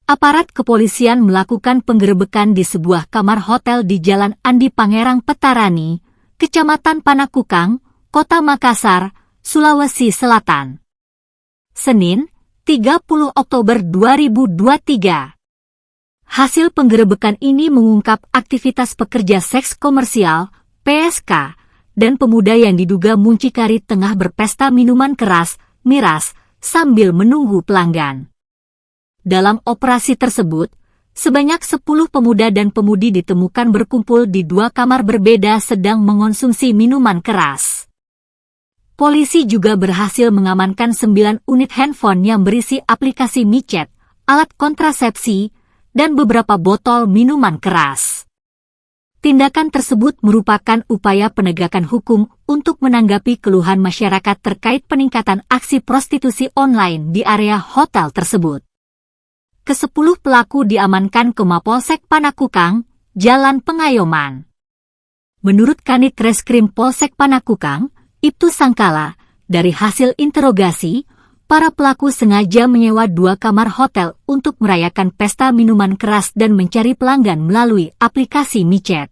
Aparat kepolisian melakukan penggerebekan di sebuah kamar hotel di Jalan Andi Pangerang Petarani, Kecamatan Panakukang, Kota Makassar, Sulawesi Selatan. Senin, 30 Oktober 2023. Hasil penggerebekan ini mengungkap aktivitas pekerja seks komersial, PSK, dan pemuda yang diduga muncikari tengah berpesta minuman keras, miras, sambil menunggu pelanggan. Dalam operasi tersebut, sebanyak 10 pemuda dan pemudi ditemukan berkumpul di 2 kamar berbeda sedang mengonsumsi minuman keras. Polisi juga berhasil mengamankan 9 unit handphone yang berisi aplikasi micet, alat kontrasepsi, dan beberapa botol minuman keras. Tindakan tersebut merupakan upaya penegakan hukum untuk menanggapi keluhan masyarakat terkait peningkatan aksi prostitusi online di area hotel tersebut. Ke-10 pelaku diamankan ke Mapolsek Panakukang, Jalan Pengayoman. Menurut Kanit Reskrim Polsek Panakukang, Ibtu Sangkala, dari hasil interogasi, para pelaku sengaja menyewa 2 kamar hotel untuk merayakan pesta minuman keras dan mencari pelanggan melalui aplikasi micet.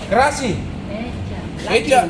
Kerasi. Eja.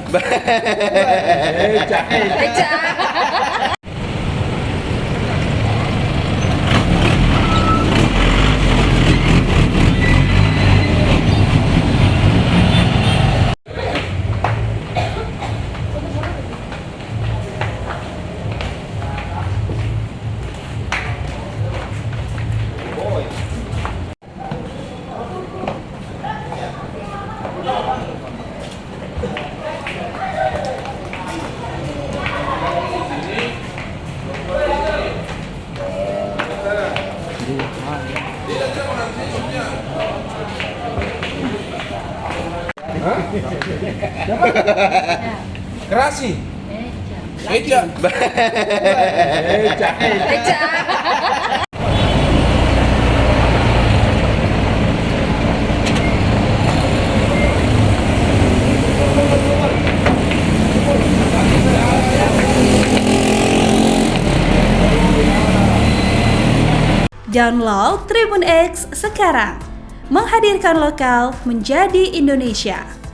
Kerasi. Eja. Download Tribun X sekarang, menghadirkan lokal menjadi Indonesia.